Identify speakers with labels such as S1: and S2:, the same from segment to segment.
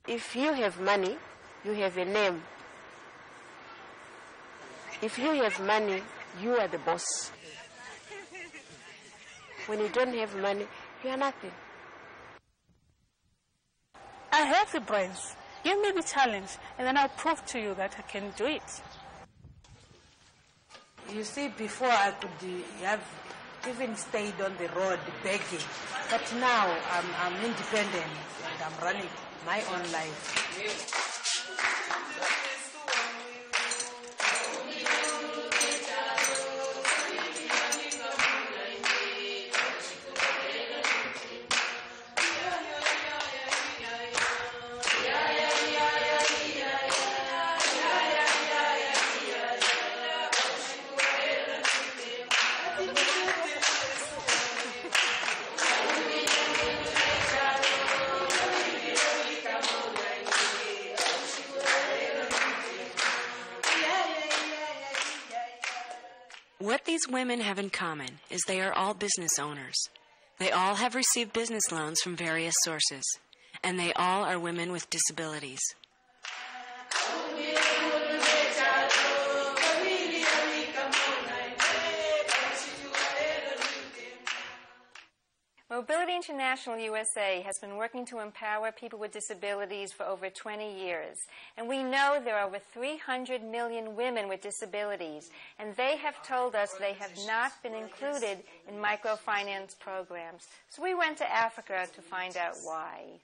S1: If you have money, you have a name. If you have money, you are the boss. When you don't have money, you are nothing.
S2: I have the brains. Give me the challenge, and then I'll prove to you that I can do it.
S3: You see, before I could have even stayed on the road begging, but now I'm independent and I'm running my own life.
S4: What these women have in common is they are all business owners. They all have received business loans from various sources, and they all are women with disabilities.
S5: Mobility International USA has been working to empower people with disabilities for over 20 years. And we know there are over 300 million women with disabilities. And they have told us they have not been included in microfinance programs. So we went to Africa to find out why.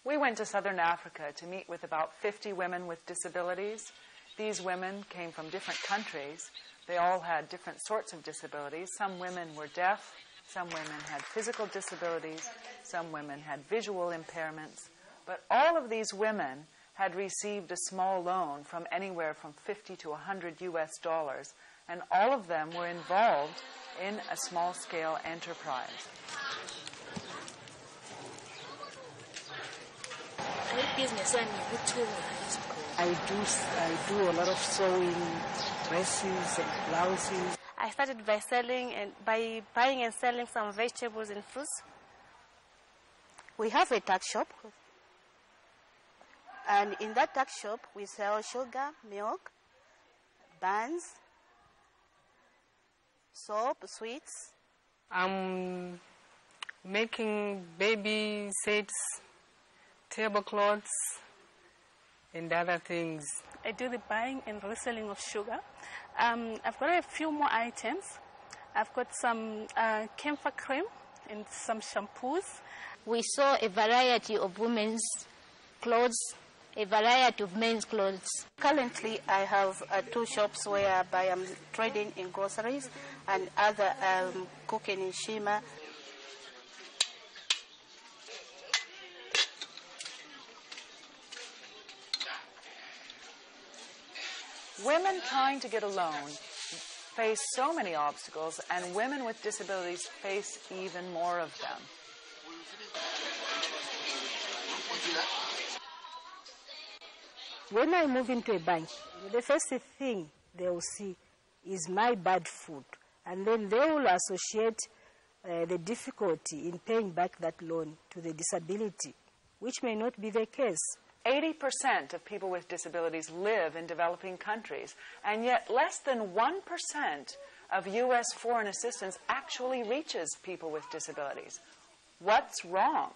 S6: We went to Southern Africa to meet with about 50 women with disabilities. These women came from different countries. They all had different sorts of disabilities. Some women were deaf. Some women had physical disabilities, some women had visual impairments, but all of these women had received a small loan from anywhere from 50 to 100 US dollars, and all of them were involved in a small-scale enterprise.
S3: I do a lot of sewing, dresses and blouses.
S2: I started by buying and selling some vegetables and fruits.
S7: We have a tuck shop, and in that tuck shop we sell sugar, milk, buns, soap, sweets.
S8: I'm making baby sets, tablecloths, and other things.
S2: I do the buying and reselling of sugar. I've got a few more items. I've got some camphor cream and some shampoos.
S9: We saw a variety of women's clothes, a variety of men's clothes.
S7: Currently, I have 2 shops whereby I'm trading in groceries and other cooking in Shima.
S6: Women trying to get a loan face so many obstacles, and women with disabilities face even more of them.
S3: When I move into a bank, the first thing they will see is my bad food, and then they will associate the difficulty in paying back that loan to the disability, which may not be the case.
S6: 80% of people with disabilities live in developing countries, and yet less than 1% of U.S. foreign assistance actually reaches people with disabilities. What's wrong?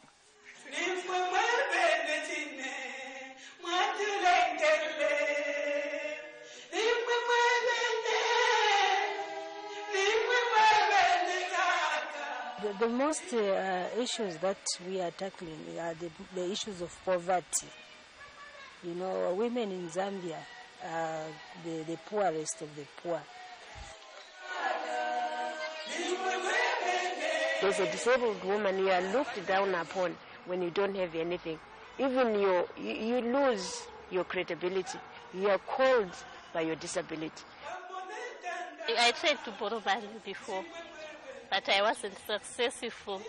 S3: The most issues that we are tackling are the issues of poverty. You know, women in Zambia are the poorest of the poor.
S1: As a disabled woman, you are looked down upon when you don't have anything. Even you lose your credibility. You are called by your disability.
S9: I tried to borrow money before, but I wasn't successful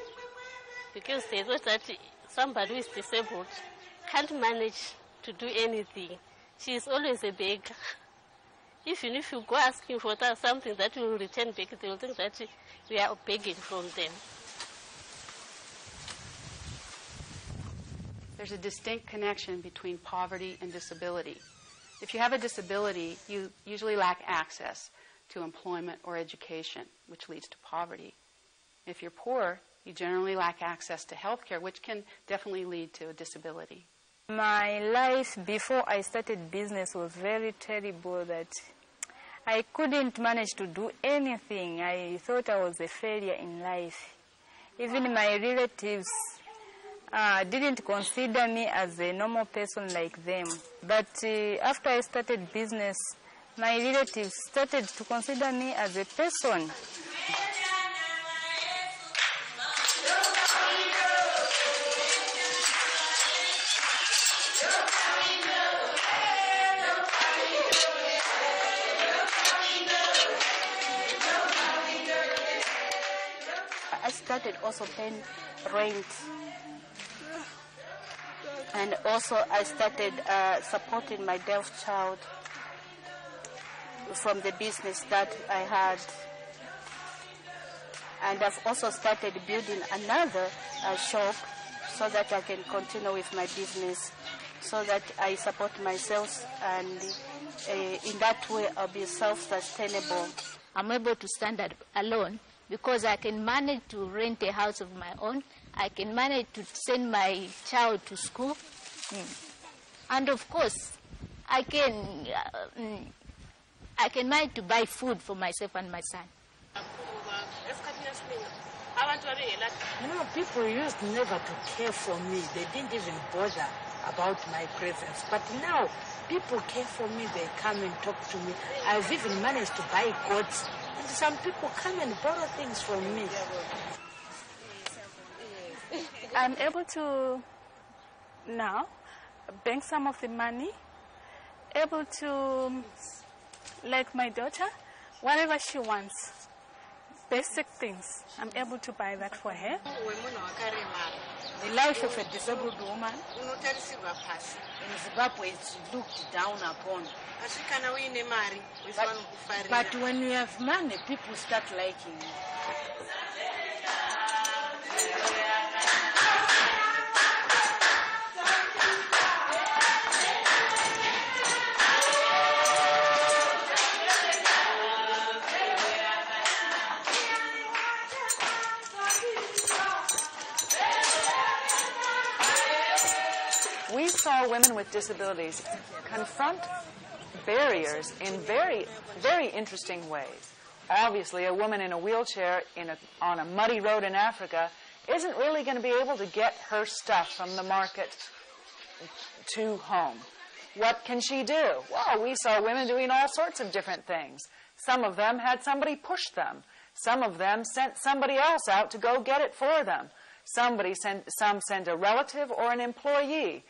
S9: because they thought that somebody who is disabled can't manage to do anything. She is always a beggar. Even if you go asking for something that will return back, they will think that we are begging from them.
S10: there's a distinct connection between poverty and disability. If you have a disability, you usually lack access to employment or education, which leads to poverty. If you're poor, you generally lack access to health care, which can definitely lead to a disability.
S11: My life before I started business was very terrible, that I couldn't manage to do anything. I thought I was a failure in life. Even my relatives didn't consider me as a normal person like them. But after I started business, my relatives started to consider me as a person.
S7: I started also paying rent, and also I started supporting my deaf child from the business that I had. And I've also started building another shop so that I can continue with my business, so that I support myself, and in that way I'll be self-sustainable.
S12: I'm able to stand alone because I can manage to rent a house of my own. I can manage to send my child to school. And of course, I can manage to buy food for myself and my son.
S3: You know, people used never to care for me. They didn't even bother about my presence. But now, people care for me. They come and talk to me. I've even managed to buy goats. And some people come and borrow things from me.
S2: I'm able to now bank some of the money, able to, like my daughter, whatever she wants, basic things, I'm able to buy that for her.
S3: The life of a disabled woman in Zimbabwe is looked down upon. But when you have money, people start liking you.
S6: We saw women with disabilities confront barriers in very, very interesting ways. Obviously, a woman in a wheelchair on a muddy road in Africa isn't really going to be able to get her stuff from the market to home. What can she do? Well, we saw women doing all sorts of different things. Some of them had somebody push them. Some of them sent somebody else out to go get it for them. Some send a relative or an employee.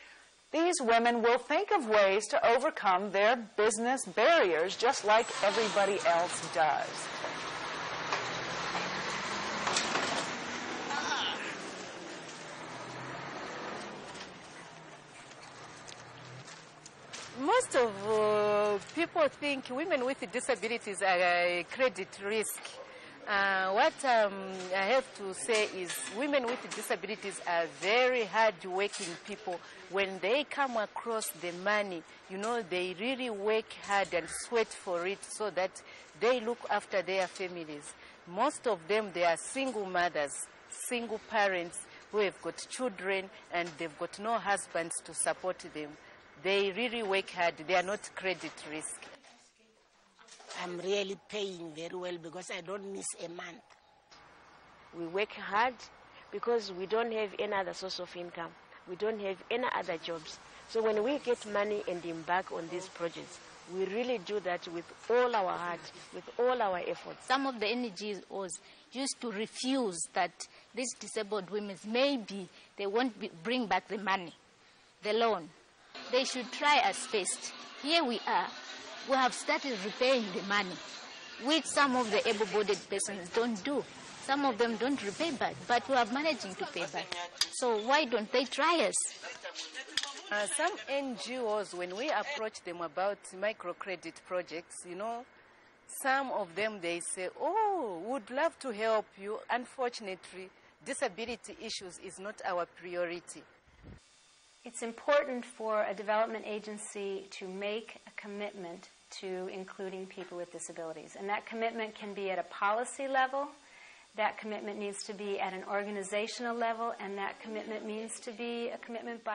S6: These women will think of ways to overcome their business barriers just like everybody else does.
S1: Most of people think women with disabilities are a credit risk. What I have to say is women with disabilities are very hard-working people. When they come across the money, you know, they really work hard and sweat for it so that they look after their families. Most of them, they are single mothers, single parents who have got children and they've got no husbands to support them. They really work hard. They are not credit risk.
S13: I'm really paying very well because I don't miss a month.
S1: We work hard because we don't have any other source of income. We don't have any other jobs. So when we get money and embark on these projects, we really do that with all our heart, with all our efforts.
S12: Some of the NGOs used to refuse that these disabled women, maybe they won't bring back the money, the loan. They should try us first. Here we are. We have started repaying the money, which some of the able-bodied persons don't do. Some of them don't repay back, but we are managing to pay back. So why don't they try us?
S1: Some NGOs, when we approach them about microcredit projects, you know, some of them, they say, oh, would love to help you. Unfortunately, disability issues is not our priority.
S5: It's important for a development agency to make a commitment to including people with disabilities. And that commitment can be at a policy level, that commitment needs to be at an organizational level, and that commitment needs to be a commitment by